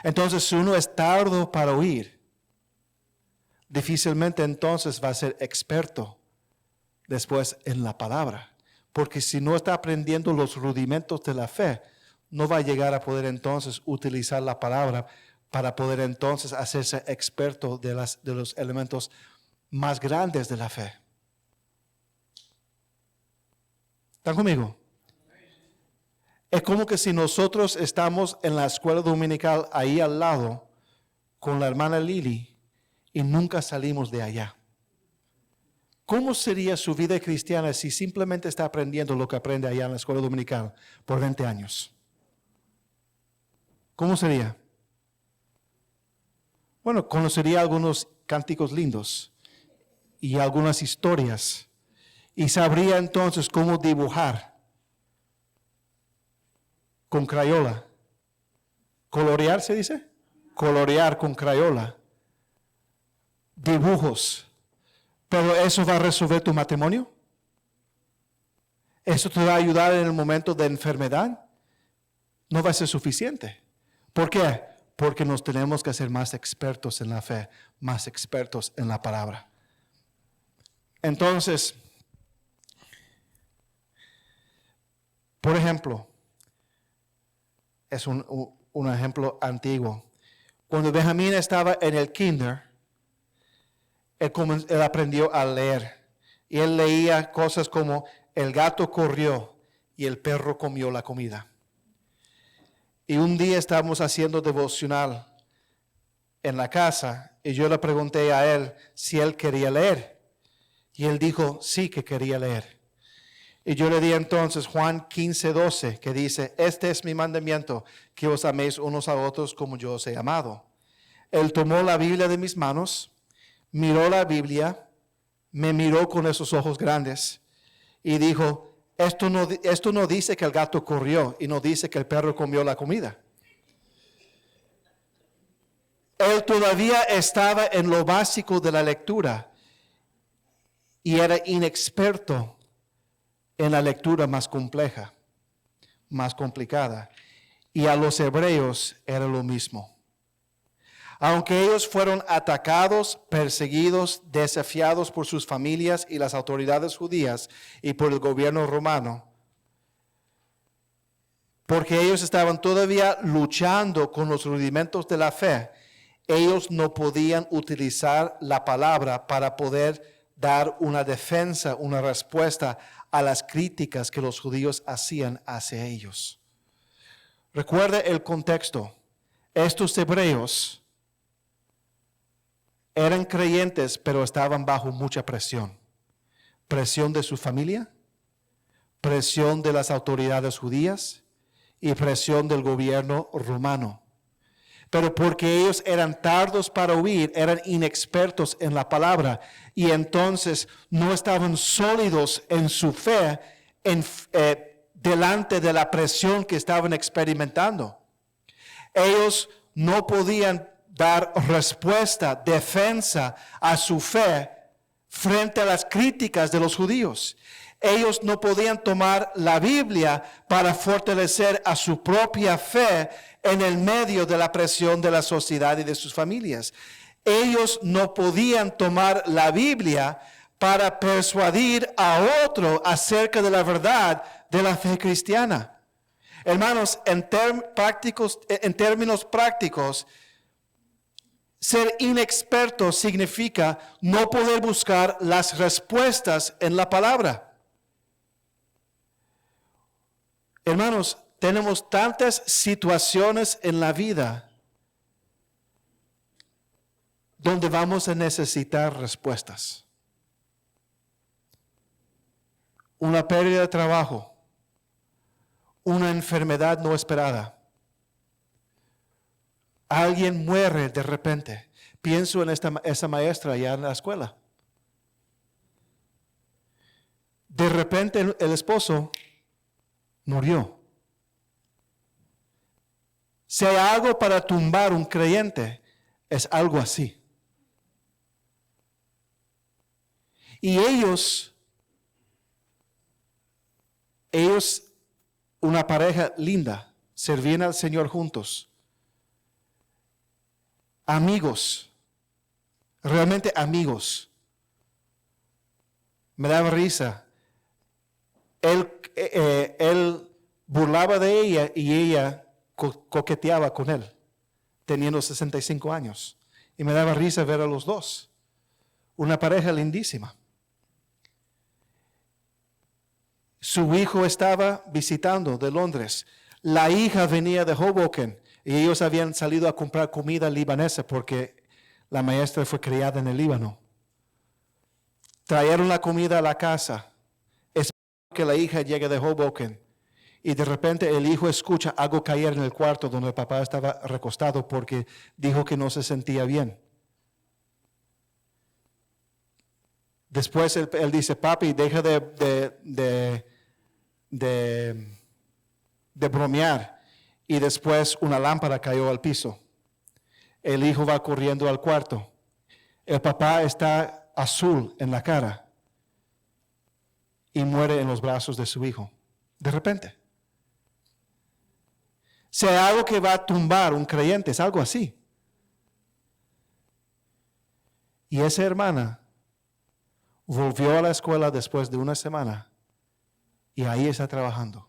Entonces, si uno es tardo para oír, difícilmente entonces va a ser experto después en la palabra. Porque si no está aprendiendo los rudimentos de la fe, no va a llegar a poder entonces utilizar la palabra para poder entonces hacerse experto de los elementos más grandes de la fe. ¿Están conmigo? Es como que si nosotros estamos en la escuela dominical ahí al lado con la hermana Lili y nunca salimos de allá. ¿Cómo sería su vida cristiana si simplemente está aprendiendo lo que aprende allá en la escuela dominical por 20 años? ¿Cómo sería? Bueno, conocería algunos cánticos lindos y algunas historias y sabría entonces cómo dibujar con crayola. ¿Colorear se dice? Colorear con crayola. Dibujos. ¿Pero eso va a resolver tu matrimonio? ¿Eso te va a ayudar en el momento de enfermedad? No va a ser suficiente. ¿Por qué? Porque nos tenemos que hacer más expertos en la fe, más expertos en la palabra. Entonces, por ejemplo, es un ejemplo antiguo. Cuando Benjamín estaba en el kinder, él aprendió a leer. Y él leía cosas como, el gato corrió y el perro comió la comida. Y un día estábamos haciendo devocional en la casa y yo le pregunté a él si él quería leer. Y él dijo sí que quería leer. Y yo le di entonces Juan 15:12 que dice, este es mi mandamiento, que os améis unos a otros como yo os he amado. Él tomó la Biblia de mis manos, miró la Biblia, me miró con esos ojos grandes y dijo, esto no dice que el gato corrió y no dice que el perro comió la comida. Él todavía estaba en lo básico de la lectura y era inexperto en la lectura más compleja, más complicada. Y a los hebreos era lo mismo. Aunque ellos fueron atacados, perseguidos, desafiados por sus familias y las autoridades judías y por el gobierno romano, porque ellos estaban todavía luchando con los rudimentos de la fe, ellos no podían utilizar la palabra para poder dar una defensa, una respuesta a las críticas que los judíos hacían hacia ellos. Recuerde el contexto. Estos hebreos eran creyentes, pero estaban bajo mucha presión. Presión de su familia, presión de las autoridades judías y presión del gobierno romano. Pero porque ellos eran tardos para oír, eran inexpertos en la palabra y entonces no estaban sólidos en su fe delante de la presión que estaban experimentando. Ellos no podían dar respuesta, defensa a su fe frente a las críticas de los judíos. Ellos no podían tomar la Biblia para fortalecer a su propia fe en el medio de la presión de la sociedad y de sus familias. Ellos no podían tomar la Biblia para persuadir a otro acerca de la verdad de la fe cristiana. Hermanos, en términos prácticos, ser inexperto significa no poder buscar las respuestas en la palabra. Hermanos, tenemos tantas situaciones en la vida donde vamos a necesitar respuestas. Una pérdida de trabajo, una enfermedad no esperada. Alguien muere de repente. Pienso en esa maestra allá en la escuela. De repente el esposo murió. Si hay algo para tumbar un creyente, es algo así. Y ellos, una pareja linda, servían al Señor juntos. Amigos, realmente amigos. Me daba risa. Él burlaba de ella y ella coqueteaba con él, teniendo 65 años. Y me daba risa ver a los dos. Una pareja lindísima. Su hijo estaba visitando de Londres. La hija venía de Hoboken y ellos habían salido a comprar comida libanesa porque la maestra fue criada en el Líbano. Trajeron la comida a la casa. Esperando que la hija llegue de Hoboken. Y de repente el hijo escucha algo caer en el cuarto donde el papá estaba recostado porque dijo que no se sentía bien. Después él dice, papi, deja de bromear. Y después una lámpara cayó al piso. El hijo va corriendo al cuarto. El papá está azul en la cara y muere en los brazos de su hijo. De repente. Si hay algo que va a tumbar un creyente, es algo así. Y esa hermana volvió a la escuela después de una semana y ahí está trabajando.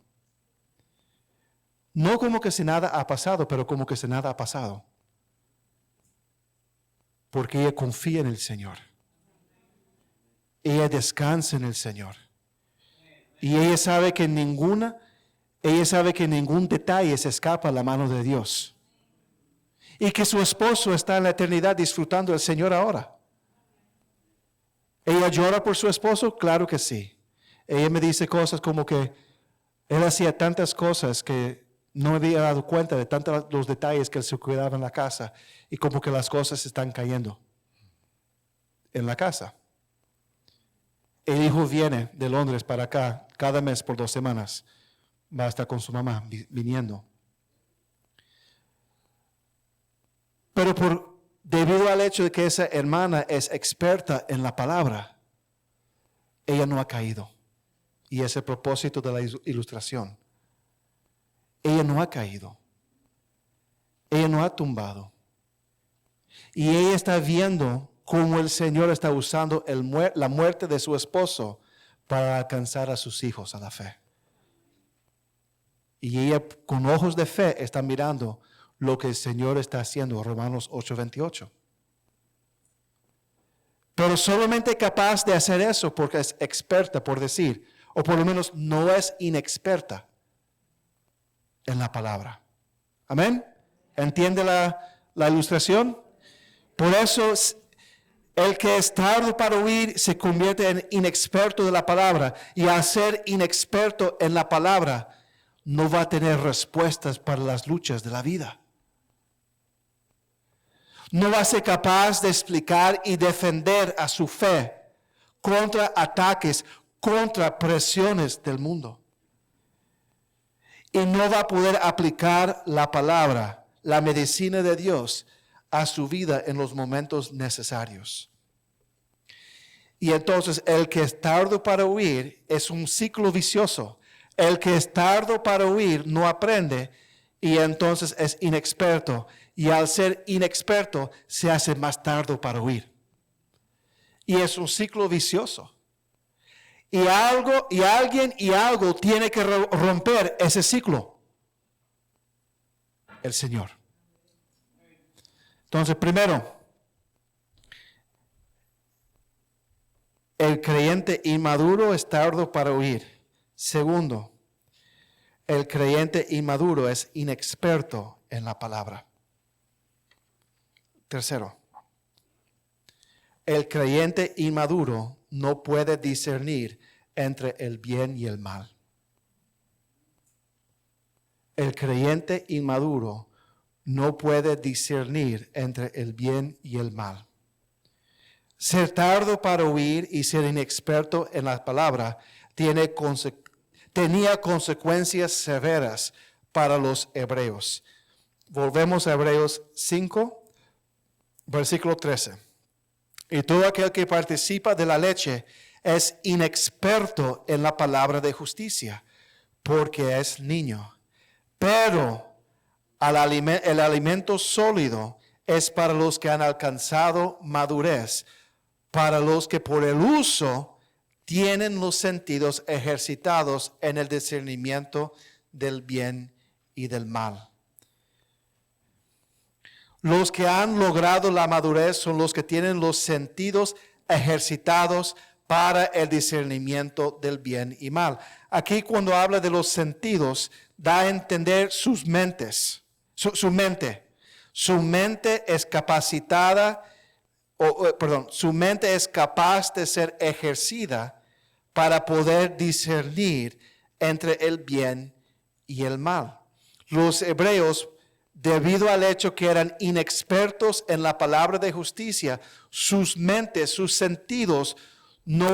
No como que si nada ha pasado, pero como que si nada ha pasado. Porque ella confía en el Señor. Ella descansa en el Señor. Y ella sabe que ningún detalle se escapa a la mano de Dios. Y que su esposo está en la eternidad disfrutando del Señor ahora. ¿Ella llora por su esposo? Claro que sí. Ella me dice cosas como que él hacía tantas cosas que no me había dado cuenta de tantos los detalles que él se cuidaba en la casa y como que las cosas están cayendo en la casa. El hijo viene de Londres para acá cada mes por 2 semanas. Va a estar con su mamá viniendo. Pero debido al hecho de que esa hermana es experta en la palabra, ella no ha caído. Y es el propósito de la ilustración. Ella no ha caído. Ella no ha tumbado. Y ella está viendo cómo el Señor está usando la muerte de su esposo para alcanzar a sus hijos a la fe. Y ella con ojos de fe está mirando lo que el Señor está haciendo, Romanos 8:28. Pero solamente capaz de hacer eso porque es experta, por decir, o por lo menos no es inexperta en la palabra. ¿Amén? ¿Entiende la ilustración? Por eso el que es tardo para oír se convierte en inexperto de la palabra. Y al ser inexperto en la palabra, no va a tener respuestas para las luchas de la vida. No va a ser capaz de explicar y defender a su fe contra ataques, contra presiones del mundo. Y no va a poder aplicar la palabra, la medicina de Dios, a su vida en los momentos necesarios. Y entonces el que es tardo para oír es un ciclo vicioso. El que es tardo para oír no aprende y entonces es inexperto. Y al ser inexperto se hace más tardo para oír. Y es un ciclo vicioso. Y alguien tiene que romper ese ciclo. El Señor. Entonces, primero, el creyente inmaduro es tardo para oír. Segundo, el creyente inmaduro es inexperto en la palabra. Tercero, el creyente inmaduro no puede discernir entre el bien y el mal. El creyente inmaduro no puede discernir entre el bien y el mal. Ser tardo para oír y ser inexperto en la palabra tenía consecuencias severas para los hebreos. Volvemos a Hebreos 5, versículo 13. Y todo aquel que participa de la leche es inexperto en la palabra de justicia, porque es niño. Pero el alimento sólido es para los que han alcanzado madurez, para los que por el uso tienen los sentidos ejercitados en el discernimiento del bien y del mal. Los que han logrado la madurez son los que tienen los sentidos ejercitados para el discernimiento del bien y mal. Aquí cuando habla de los sentidos, da a entender sus mentes, su mente. Su mente es capacitada, su mente es capaz de ser ejercida para poder discernir entre el bien y el mal. Los hebreos, debido al hecho que eran inexpertos en la palabra de justicia, sus mentes, sus sentidos no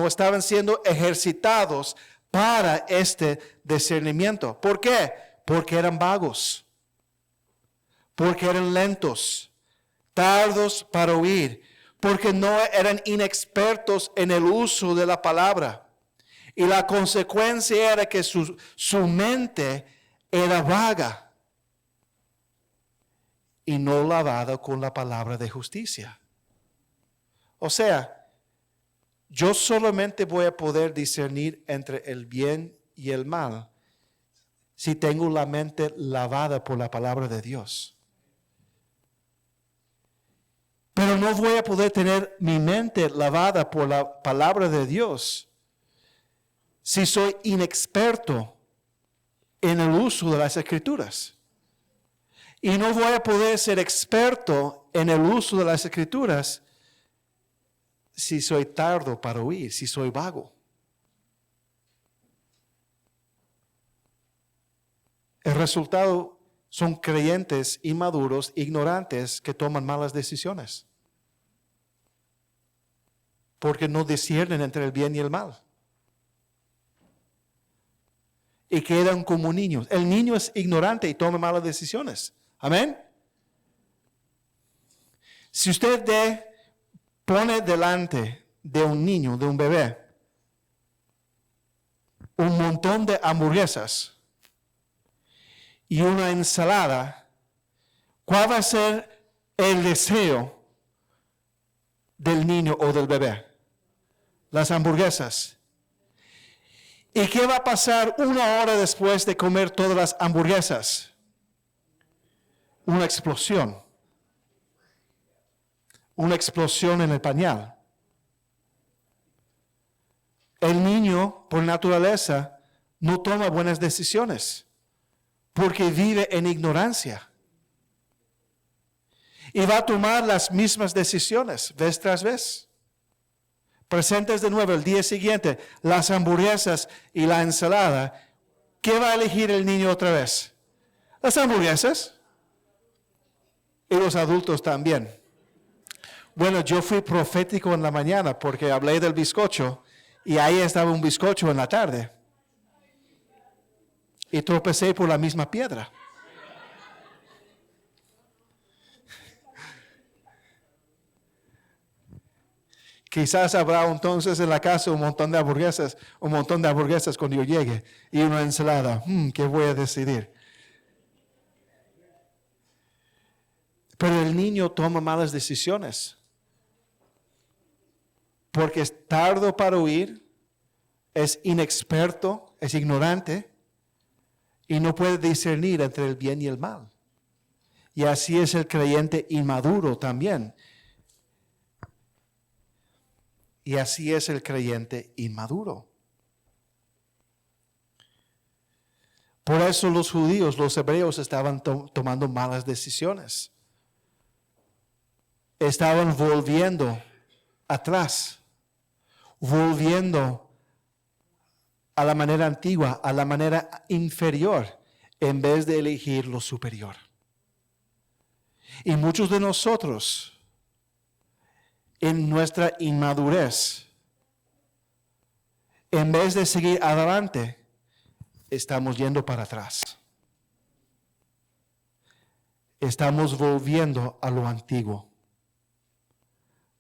estaban siendo ejercitados para este discernimiento. ¿Por qué? Porque eran vagos, porque eran lentos, tardos para oír, porque no eran inexpertos en el uso de la palabra. Y la consecuencia era que su mente era vaga y no lavada con la palabra de justicia. O sea, yo solamente voy a poder discernir entre el bien y el mal si tengo la mente lavada por la palabra de Dios. Pero no voy a poder tener mi mente lavada por la palabra de Dios si soy inexperto en el uso de las Escrituras. Y no voy a poder ser experto en el uso de las Escrituras si soy tardo para oír, si soy vago. El resultado son creyentes inmaduros, ignorantes, que toman malas decisiones. Porque no disciernen entre el bien y el mal. Y quedan como niños. El niño es ignorante y toma malas decisiones. Amén. Si usted pone delante de un niño, de un bebé, un montón de hamburguesas y una ensalada, ¿cuál va a ser el deseo del niño o del bebé? Las hamburguesas. ¿Y qué va a pasar 1 hora después de comer todas las hamburguesas? Una explosión. Una explosión en el pañal. El niño, por naturaleza, no toma buenas decisiones porque vive en ignorancia. Y va a tomar las mismas decisiones vez tras vez. Presentes de nuevo el día siguiente las hamburguesas y la ensalada. ¿Qué va a elegir el niño otra vez? Las hamburguesas. Y los adultos también. Bueno, yo fui profético en la mañana porque hablé del bizcocho y ahí estaba un bizcocho en la tarde. Y tropecé por la misma piedra. Quizás habrá entonces en la casa un montón de hamburguesas cuando yo llegue y una ensalada. ¿Qué voy a decidir? Pero el niño toma malas decisiones. Porque es tardo para oír, es inexperto, es ignorante y no puede discernir entre el bien y el mal. Y así es el creyente inmaduro también. Y así es el creyente inmaduro. Por eso los judíos, los hebreos estaban tomando malas decisiones. Estaban volviendo atrás, volviendo a la manera antigua, a la manera inferior, en vez de elegir lo superior. Y muchos de nosotros, en nuestra inmadurez, En vez de seguir adelante, estamos yendo para atrás. Estamos volviendo a lo antiguo.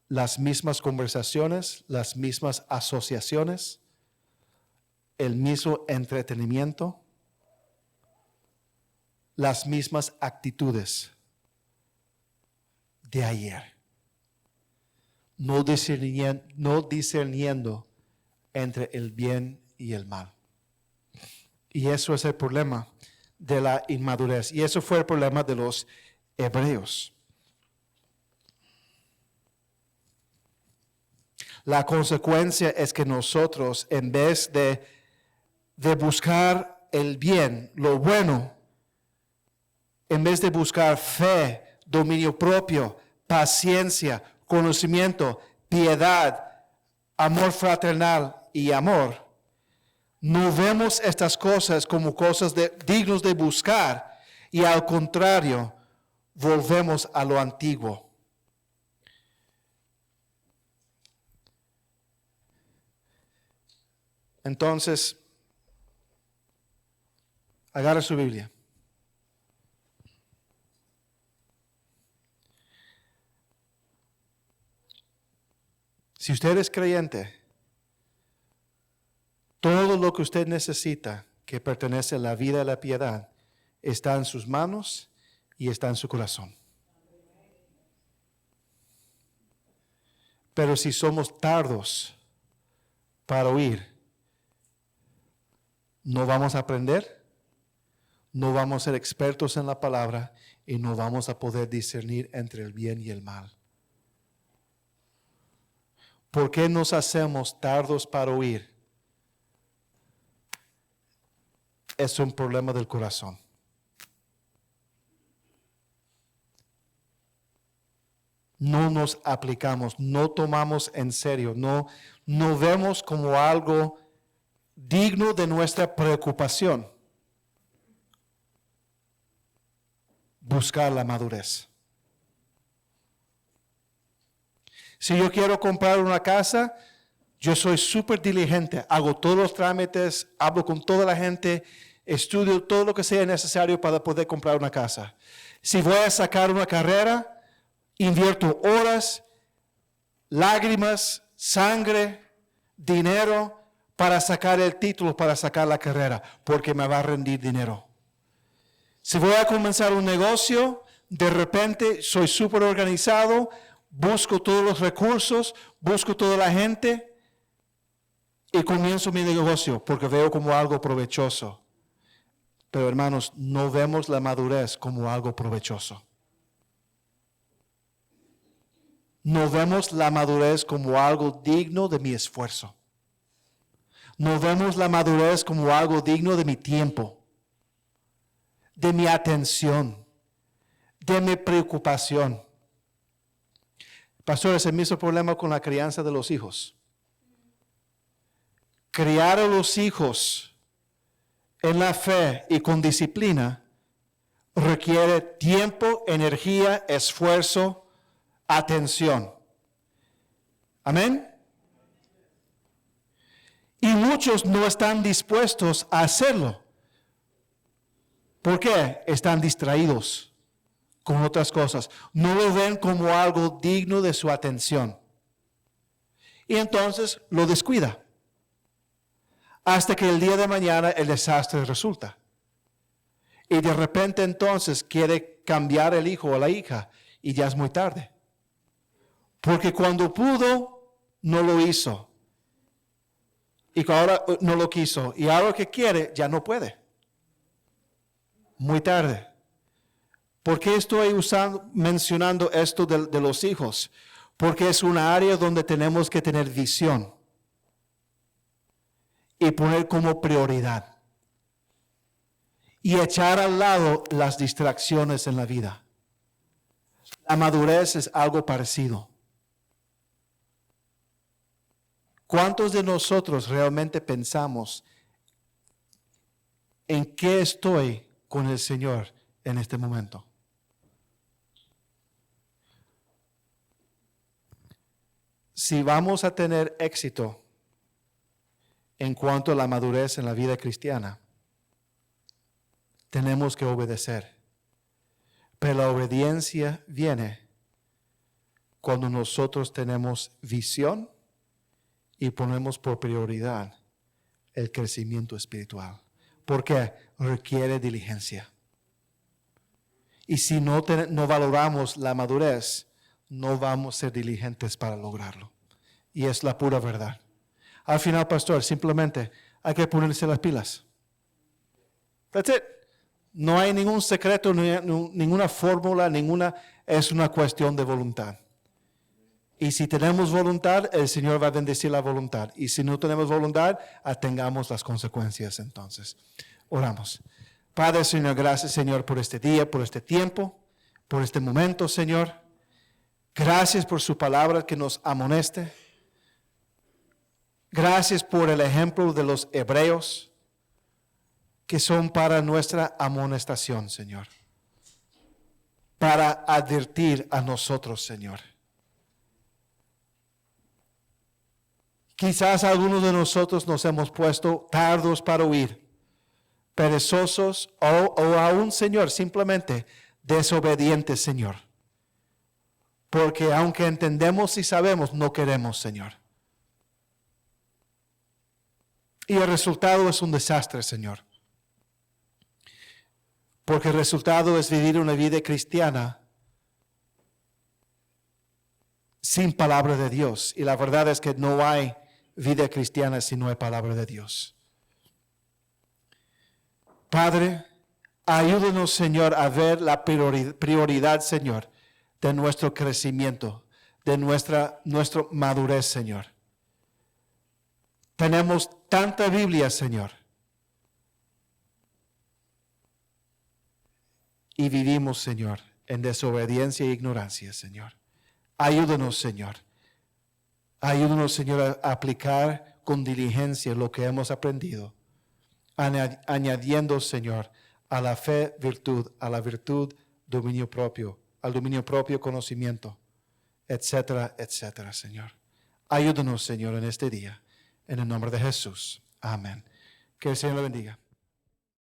Las mismas conversaciones, las mismas asociaciones, el mismo entretenimiento, las mismas actitudes de ayer. No discerniendo entre el bien y el mal. Y eso es el problema de la inmadurez. Y eso fue el problema de los hebreos. La consecuencia es que nosotros, en vez de buscar el bien, lo bueno, en vez de buscar fe, dominio propio, paciencia, conocimiento, piedad, amor fraternal y amor, no vemos estas cosas como cosas dignos de buscar y al contrario, volvemos a lo antiguo. Entonces, agarra su Biblia. Si usted es creyente, todo lo que usted necesita que pertenece a la vida y la piedad está en sus manos y está en su corazón. Pero si somos tardos para oír, no vamos a aprender, no vamos a ser expertos en la palabra y no vamos a poder discernir entre el bien y el mal. ¿Por qué nos hacemos tardos para oír? Es un problema del corazón. No nos aplicamos, no tomamos en serio, no vemos como algo digno de nuestra preocupación. Buscar la madurez. Si yo quiero comprar una casa, yo soy súper diligente, hago todos los trámites, hablo con toda la gente, estudio todo lo que sea necesario para poder comprar una casa. Si voy a sacar una carrera, invierto horas, lágrimas, sangre, dinero para sacar el título, para sacar la carrera, porque me va a rendir dinero. Si voy a comenzar un negocio, de repente soy súper organizado, busco todos los recursos, busco toda la gente y comienzo mi negocio porque veo como algo provechoso. Pero hermanos, no vemos la madurez como algo provechoso. No vemos la madurez como algo digno de mi esfuerzo. No vemos la madurez como algo digno de mi tiempo, de mi atención, de mi preocupación. Pastor, ese es el mismo problema con la crianza de los hijos. Criar a los hijos en la fe y con disciplina requiere tiempo, energía, esfuerzo, atención. Amén. Y muchos no están dispuestos a hacerlo. ¿Por qué? Están distraídos con otras cosas. No lo ven como algo digno de su atención. Y entonces lo descuida. Hasta que el día de mañana el desastre resulta. Y de repente entonces quiere cambiar el hijo o la hija y ya es muy tarde. Porque cuando pudo, no lo hizo. Y ahora no lo quiso. Y ahora que quiere, ya no puede. Muy tarde. ¿Por qué estoy mencionando esto de los hijos? Porque es una área donde tenemos que tener visión y poner como prioridad y echar al lado las distracciones en la vida. La madurez es algo parecido. ¿Cuántos de nosotros realmente pensamos en qué estoy con el Señor en este momento? Si vamos a tener éxito en cuanto a la madurez en la vida cristiana. Tenemos que obedecer. Pero la obediencia viene cuando nosotros tenemos visión y ponemos por prioridad el crecimiento espiritual. Porque requiere diligencia. Y si no valoramos la madurez, no vamos a ser diligentes para lograrlo. Y es la pura verdad. Al final, pastor, simplemente hay que ponerse las pilas. That's it. No hay ningún secreto, ninguna fórmula, es una cuestión de voluntad. Y si tenemos voluntad, el Señor va a bendecir la voluntad. Y si no tenemos voluntad, atengamos las consecuencias entonces. Oramos. Padre, Señor, gracias, Señor, por este día, por este tiempo, por este momento, Señor. Gracias por su palabra que nos amoneste. Gracias por el ejemplo de los hebreos que son para nuestra amonestación, Señor. Para advertir a nosotros, Señor. Quizás algunos de nosotros nos hemos puesto tardos para oír, perezosos o aún, Señor, simplemente desobedientes, Señor. Porque aunque entendemos y sabemos, no queremos, Señor. Y el resultado es un desastre, Señor. Porque el resultado es vivir una vida cristiana sin palabra de Dios. Y la verdad es que no hay vida cristiana si no hay palabra de Dios. Padre, ayúdanos, Señor, a ver la prioridad, Señor, de nuestro crecimiento, de nuestra madurez, Señor. Tenemos tanta Biblia, Señor. Y vivimos, Señor, en desobediencia e ignorancia, Señor. Ayúdanos, Señor. Ayúdanos, Señor, a aplicar con diligencia lo que hemos aprendido. Añadiendo, Señor, a la fe, virtud, a la virtud, dominio propio, al dominio propio, conocimiento, etcétera, etcétera, Señor. Ayúdanos, Señor, en este día. En el nombre de Jesús. Amén. Que el Señor lo bendiga.